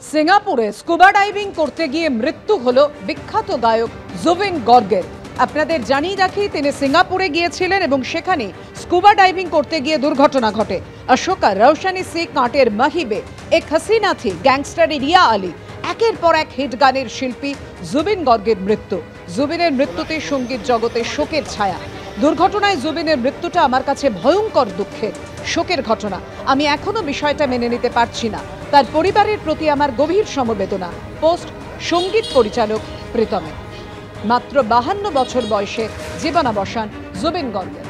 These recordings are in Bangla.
সিঙ্গাপুরে স্কুবা ডাইভিং করতে গিয়ে মৃত্যু হলো বিখ্যাত গায়ক জুবিন গর্গের। আপনাদের জানিয়ে রাখি, তিনি সিঙ্গাপুরে গিয়েছিলেন এবং সেখানে স্কুবা ডাইভিং করতে গিয়ে দুর্ঘটনা ঘটে। অশোকা রৌশনী সি কাঁটের মহিবে এক হাসিনা থি গ্যাংস্টার রিয়া আলী একের পর এক হিট গানের শিল্পী জুবিন গর্গের মৃত্যু। জুবিনের মৃত্যুতে সঙ্গীত জগতে শোকের ছায়া। দুর্ঘটনায় জুবিনের মৃত্যুটা আমার কাছে ভয়ঙ্কর দুঃখের, শোকের ঘটনা। আমি এখনো বিষয়টা মেনে নিতে পারছি না। তার পরিবারের প্রতি আমার গভীর সমবেদনা। পোস্ট সঙ্গীত পরিচালক প্রীতমের। মাত্র 52 বছর বয়সে জীবনাবসান জুবিন গর্গের।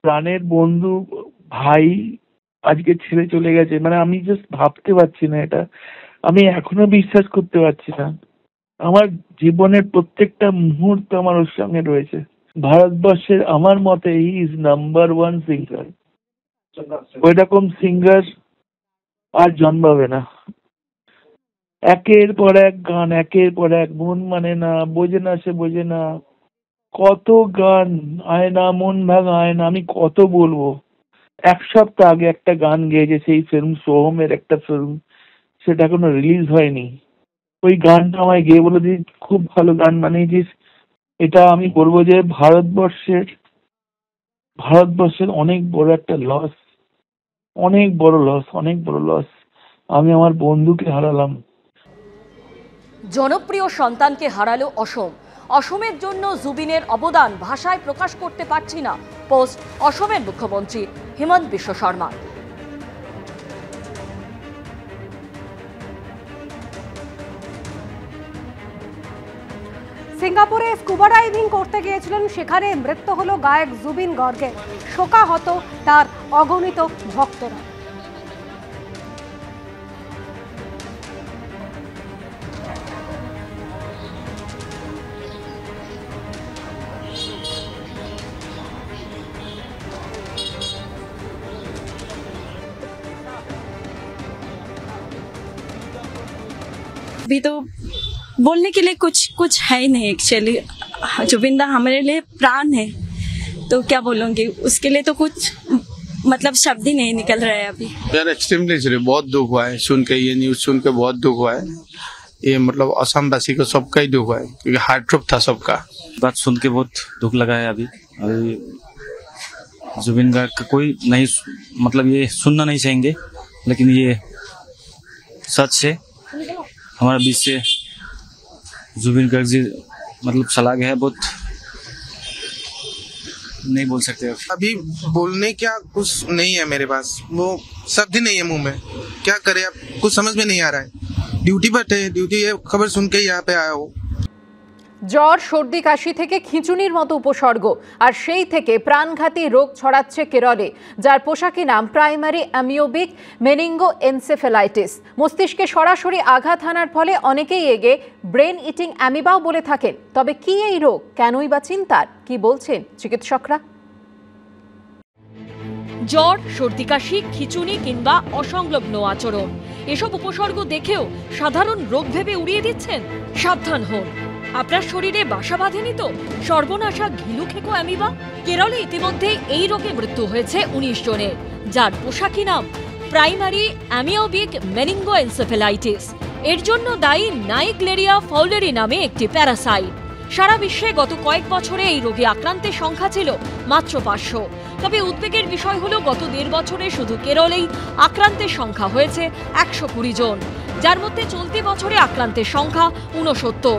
প্রাণের বন্ধু, ভাই আজকে ছেড়ে চলে গেছে। মানে আমি জাস্ট ভাবতে পারছি না, এটা আমি এখনো বিশ্বাস করতে পারছি না। আমার জীবনের প্রত্যেকটা মুহূর্ত আমার ওর সঙ্গে রয়েছে। ভারতবর্ষের আমার মতে হি ইজ নাম্বার 1 সিঙ্গার। ওই রকম সিঙ্গার আর জন্মাবে না। একের পর এক গান, একের পর এক, মন মানে না, বোঝে না সে বোঝে না, কত গান, আয়না, মন ভাঙা আয়না, আমি কত বলবো। এক সপ্তাহ আগে একটা গান গেয়েছে, সেই ফিল্ম সোহমের একটা ফিল্ম, সেটা এখনো রিলিজ হয়নি। ওই গানটা আমায় গিয়ে বলে দিস, খুব ভালো গান বানিয়েছিস। এটা আমি বলবো যে ভারতবর্ষের অনেক বড় একটা লস, অনেক বড় লস, অনেক বড় লস। আমি আমার বন্ধুকে হারালাম। জনপ্রিয় সন্তানকে হারালো অসম। অসমের জন্য জুবিনের অবদান ভাষায় প্রকাশ করতে পারছি না। পোস্ট অসমের মুখ্যমন্ত্রী হিমন্ত বিশ্ব শর্মা। সিঙ্গাপুরে স্কুবা ডাইভিং করতে গিয়েছিলেন, সেখানে মৃত্যু হলো গায়ক জুবিন গর্গের। শোকাহত তার অগণিত ভক্তরা। अभी तो बोलने के लिए कुछ है ही नहीं एक्चुअली। जुबिन दा हमारे लिए प्राण है, तो क्या बोलूंगी, उसके लिए तो कुछ मतलब शब्द ही नहीं निकल रहा है अभी। यार एक्सट्रीमली बहुत दुख हुआ है सुन के, ये न्यूज सुन के बहुत दुख हुआ है। ये मतलब असम वासी को सबका ही दुख हुआ है, क्योंकि हार्ट ट्रॉप था सबका। बात सुन के बहुत दुख लगा है। अभी जुबिन गार्ग का कोई नहीं, मतलब ये सुनना नहीं चाहेंगे, लेकिन ये सच है। हमारा बीच से जुबिन गार्ग जी मतलब चला गया है, बहुत नहीं बोल सकते अभी। बोलने क्या कुछ नहीं है मेरे पास, वो शब्द ही नहीं है मुंह में। क्या करे अब, कुछ समझ में नहीं आ रहा है। ड्यूटी पर थे, ड्यूटी ये खबर सुन के यहाँ पे आया हो। জ্বর, সর্দি, কাশি থেকে খিঁচুনির মতো উপসর্গ, আর সেই থেকে প্রাণঘাতী রোগ ছড়াচ্ছে কেরলে, যার পোশাকি নাম প্রাইমারি অ্যামিওবিক মেনিঙ্গো এনসেফেলাইটিস। মস্তিষ্কে সরাসরি আঘাত হানার ফলে অনেকেই এগে ব্রেন ইটিং অ্যামিবাও বলে থাকেন। তবে কি এই রোগ, কেনই বা চিন্তার, কি বলছেন চিকিৎসকরা? জ্বর, সর্দি, কাশি, খিঁচুনি কিংবা অসংলগ্ন আচরণ, এসব উপসর্গ দেখেও সাধারণ রোগ ভেবে উড়িয়ে দিচ্ছেন? সাবধান হন, আপনার শরীরে বাসা বাঁধেনি তো সর্বনাশা ঘিলুখেকো অ্যামিবা? কেরলে ইতিমধ্যে এই রোগে মৃত্যু হয়েছে 19 জনের, যার পোশাকি নাম প্রাইমারি অ্যামিওবিক মেনিঙ্গো এনসেফেলাইটিস। এর জন্য দায়ী নাইগ্লেরিয়া ফাউলেরি নামে একটি প্যারাসাইট। সারা বিশ্বে গত কয়েক বছরে এই রোগে আক্রান্তের সংখ্যা ছিল মাত্র 500। তবে উদ্বেগের বিষয় হলো গত 1.5 বছরে শুধু কেরলেই আক্রান্তের সংখ্যা হয়েছে 120 জন, যার মধ্যে চলতি বছরে আক্রান্তের সংখ্যা 69,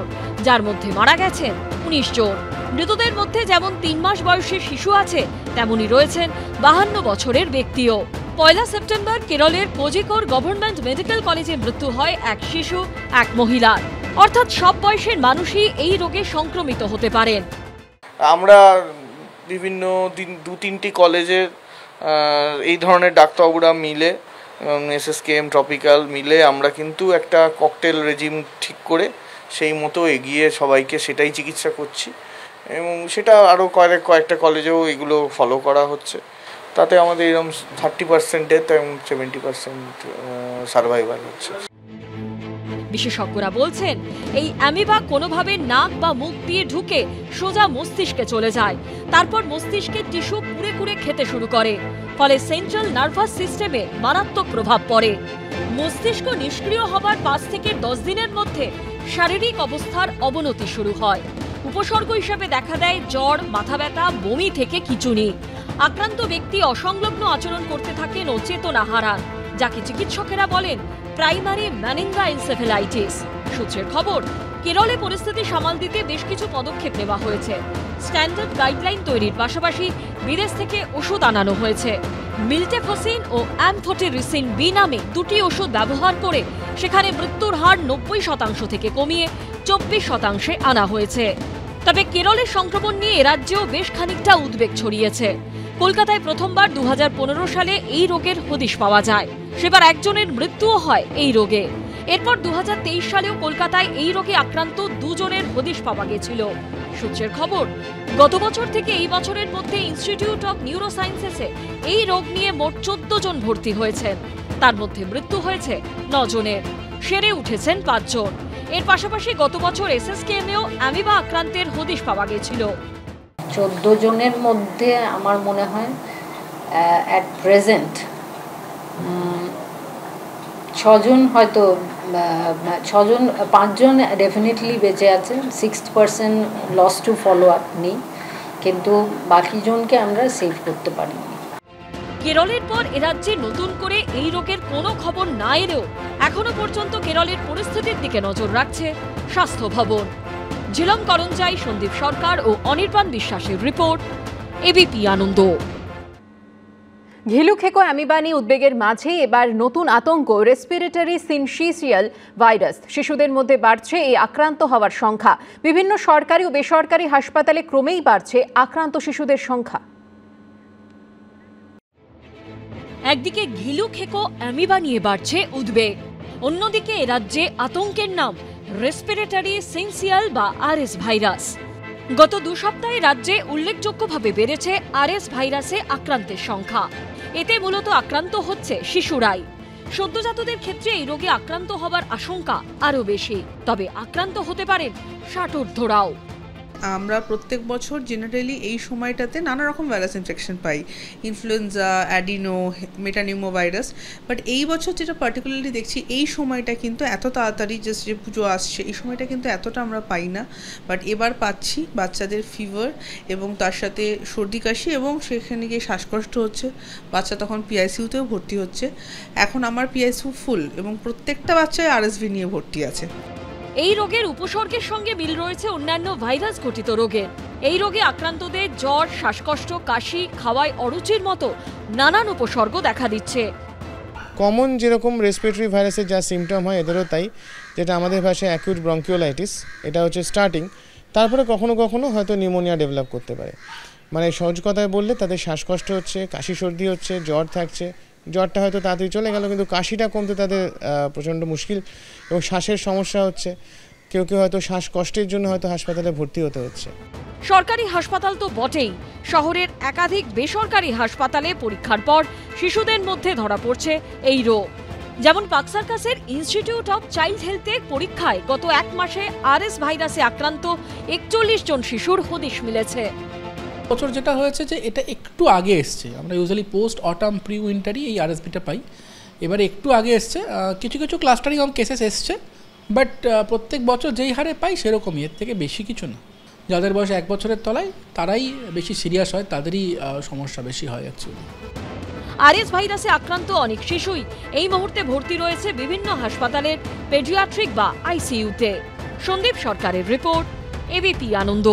যার মধ্যে মারা গেছেন 19 জন। মৃতদের মধ্যে যেমন 3 মাস বয়সী শিশু আছে, তেমনই রয়েছেন 52 বছরের ব্যক্তিও। 1 সেপ্টেম্বর কেরলের কোজিকোর গভর্নমেন্ট মেডিকেল কলেজে মৃত্যু হয় এক শিশু, এক মহিলার। অর্থাৎ সব বয়সের মানুষই এই রোগে সংক্রমিত হতে পারেন। আমরা বিভিন্ন 2-3টি কলেজের এই ধরনের ডাক্তারবাবুরা মিলে এবং SSKM ট্রপিক্যাল মিলে আমরা কিন্তু একটা ককটেল রেজিম ঠিক করে সেই মতো এগিয়ে সবাইকে সেটাই চিকিৎসা করছি, এবং সেটা আরও কয়েকটা কলেজেও এগুলো ফলো করা হচ্ছে। তাতে আমাদের এরকম 30% ডেথ এবং 70% সার্ভাইভাল হচ্ছে। বিশেষজ্ঞরা বলছেন এই অ্যামিবা কোনোভাবে নাক বা মুখ দিয়ে ঢুকে সোজা মস্তিষ্কে চলে যায়, তারপর মস্তিষ্কের টিস্যু কুড়ে কুড়ে খেতে শুরু করে। ফলে সেন্ট্রাল নার্ভাস সিস্টেমে মারাত্মক প্রভাব পড়ে। মস্তিষ্ক নিষ্ক্রিয় হবার 5 থেকে 10 দিনের মধ্যে শারীরিক অবস্থার অবনতি শুরু হয়। উপসর্গ হিসেবে দেখা দেয় জ্বর, মাথা ব্যথা, বমি থেকে খিঁচুনি। আক্রান্ত ব্যক্তি অসংলগ্ন আচরণ করতে থাকেন ও চেতনা হারান, যাকে চিকিৎসকেরা বলেন প্রাইমারি মেনিনজাইএনসেফ্যালাইটিস। সূত্রের খবর, কেরলে পরিস্থিতি সামাল দিতে বেশ কিছু পদক্ষেপ নেওয়া হয়েছে। স্ট্যান্ডার্ড গাইডলাইন তৈরির পাশাপাশি বিদেশ থেকে ওষুধ আনানো হয়েছে। মিল্টেফসিন ও অ্যামফোটেরিসিন বি নামে 2টি ওষুধ ব্যবহার করে সেখানে মৃত্যুর হার 90% থেকে কমিয়ে 24% আনা হয়েছে। তবে কেরলের সংক্রমণ নিয়ে রাজ্যেও বেশ খানিকটা উদ্বেগ ছড়িয়েছে। কলকাতায় প্রথমবার 2015 সালে এই রোগের হদিশ পাওয়া যায়। সেবার একজনের মৃত্যুও হয় এই রোগে। এরপর 2023 সালেও কলকাতায় এই রোগে আক্রান্ত 2 জনের হদিশ পাওয়া গেছিল। সূত্রের খবর, গত বছর থেকে এই বছরের মধ্যে ইনস্টিটিউট অফ নিউরোসায়েন্সেসে এই রোগ নিয়ে মোট 14 জন ভর্তি হয়েছেন। তার মধ্যে মৃত্যু হয়েছে 9 জনের, সেরে উঠেছেন 5 জন। এর পাশাপাশি গত বছর এসএসকেএমেও অ্যামিবা আক্রান্তের হদিশ পাওয়া গেছিল। 14 জনের মধ্যে আমার মনে হয় অ্যাট প্রেজেন্ট 6 জন, হয়তো 5 জন ডেফিনেটলি বেঁচে আছেন। 6% লস টু ফলো আপ নেই, কিন্তু বাকি জনকে আমরা সেভ করতে পারিনি। কেরলের পর এরাজ্যে নতুন করে এই রোগের কোনো খবর না এলেও এখনো পর্যন্ত কেরলের পরিস্থিতির দিকে নজর রাখছে স্বাস্থ্য ভবন। ঝিলম করঞ্জাই, সন্দীপ সরকার ও অনির্বাণ বিশ্বাসের রিপোর্ট, এবিপি আনন্দ। ঘিলুখেকো অ্যামিবা নিয়ে উদ্বেগের মাঝে এবার নতুন আতঙ্ক রেসপিরেটরি সিনশিয়াল ভাইরাস। শিশুদের মধ্যে বাড়ছে এই আক্রান্ত হওয়ার সংখ্যা। বিভিন্ন সরকারি ও বেসরকারি হাসপাতালে ক্রমেই বাড়ছে আক্রান্ত শিশুদের সংখ্যা। একদিকে ঘিলুখেকো অ্যামিবা নিয়ে বাড়ছে উদ্বেগ, অন্যদিকে এ রাজ্যে আতঙ্কের নাম রেসপিরেটরি সিনশিয়াল বা আরএস ভাইরাস। গত 2 সপ্তাহে রাজ্যে উল্লেখযোগ্যভাবে বেড়েছে আরএস ভাইরাসে আক্রান্তের সংখ্যা। এতে মূলত আক্রান্ত হচ্ছে শিশুরাই। সদ্যজাতদের ক্ষেত্রে এই রোগে আক্রান্ত হবার আশঙ্কা আরও বেশি, তবে আক্রান্ত হতে পারেন 60 ঊর্ধ্বরাও। আমরা প্রত্যেক বছর জেনারেলি এই সময়টাতে নানা রকম virus infection pi, influenza, adeno, metapneumo virus. But এই বছর যেটা পার্টিকুলারলি দেখছি, এই সময়টা কিন্তু এত তাড়াতাড়ি যে পুজো আসছে, এই সময়টা কিন্তু এতটা আমরা পাই না। বাট এবার পাচ্ছি বাচ্চাদের ফিভার এবং তার সাথে সর্দি কাশি, এবং সেখানে গিয়ে শ্বাসকষ্ট হচ্ছে। বাচ্চা তখন পিআইসিইউতেও ভর্তি হচ্ছে। এখন আমার পিআইসিইউ ফুল এবং প্রত্যেকটা বাচ্চায় আরএসভি নিয়ে ভর্তি আছে। এই রোগের উপসর্গের সঙ্গে মিল রয়েছে অন্যান্য ভাইরাস ঘটিত রোগের। এই রোগে আক্রান্তদের জ্বর, শ্বাসকষ্ট, কাশি, খাওয়ায় অরুচির মতো নানান উপসর্গ দেখা দিচ্ছে। কমন যেরকম রেসপিরেটরি ভাইরাসের যা সিমটম হয় এদেরও তাই, যেটা আমাদের ভাষায় অ্যাকিউট ব্রঙ্কিওলাইটিস, এটা হচ্ছে স্টার্টিং। তারপরে কখনো কখনো হয়তো নিউমোনিয়া ডেভেলপ করতে পারে। মানে সহজ কথায় বললে তাদের শ্বাসকষ্ট হচ্ছে, কাশি সর্দি হচ্ছে, জ্বর থাকছে। জ্বরটা হয়তো তাড়াতাড়ি চলে গেল, কিন্তু কাশিটা কমতে তাদের প্রচণ্ড মুশকিল, এবং শ্বাসের সমস্যা হচ্ছে। কেউ কেউ হয়তো শ্বাসকষ্টের জন্য হয়তো হাসপাতালে ভর্তি হতে হচ্ছে। সরকারি হাসপাতাল তো বটেই, শহরের একাধিক বেসরকারি হাসপাতালে পরীক্ষার পর শিশুদের মধ্যে ধরা পড়ছে এই রোগ। যেমন পাকসার্কাসের ইনস্টিটিউট অফ চাইল্ড হেলথের পরীক্ষায় গত 1 মাসে আরএস ভাইরাসে আক্রান্ত 41 জন শিশুর হদিশ মিলেছে। বছর যেটা হয়েছে যে এটা একটু আগে এসছে, আমরা ইউজুয়ালি পোস্ট অটাম প্রি উইন্টারই এই আরএসভিটা পাই। এবারে একটু আগে এসছে, কিছু কিছু ক্লাস্টারিং অফ কেসেস এসছে, বাট প্রত্যেক বছর যেই হারে পাই সেরকমই, এর থেকে বেশি কিছু না। যাদের বয়স 1 বছরের তলায় তারাই বেশি সিরিয়াস হয়, তাদেরই সমস্যা বেশি হয় অ্যাকচুয়ালি। আরএস ভাইরাসে আক্রান্ত অনেক শিশুই এই মুহূর্তে ভর্তি রয়েছে বিভিন্ন হাসপাতালের পেডিয়াট্রিক বা আইসিইউতে। সন্দীপ সরকারের রিপোর্ট, এবিপি আনন্দ।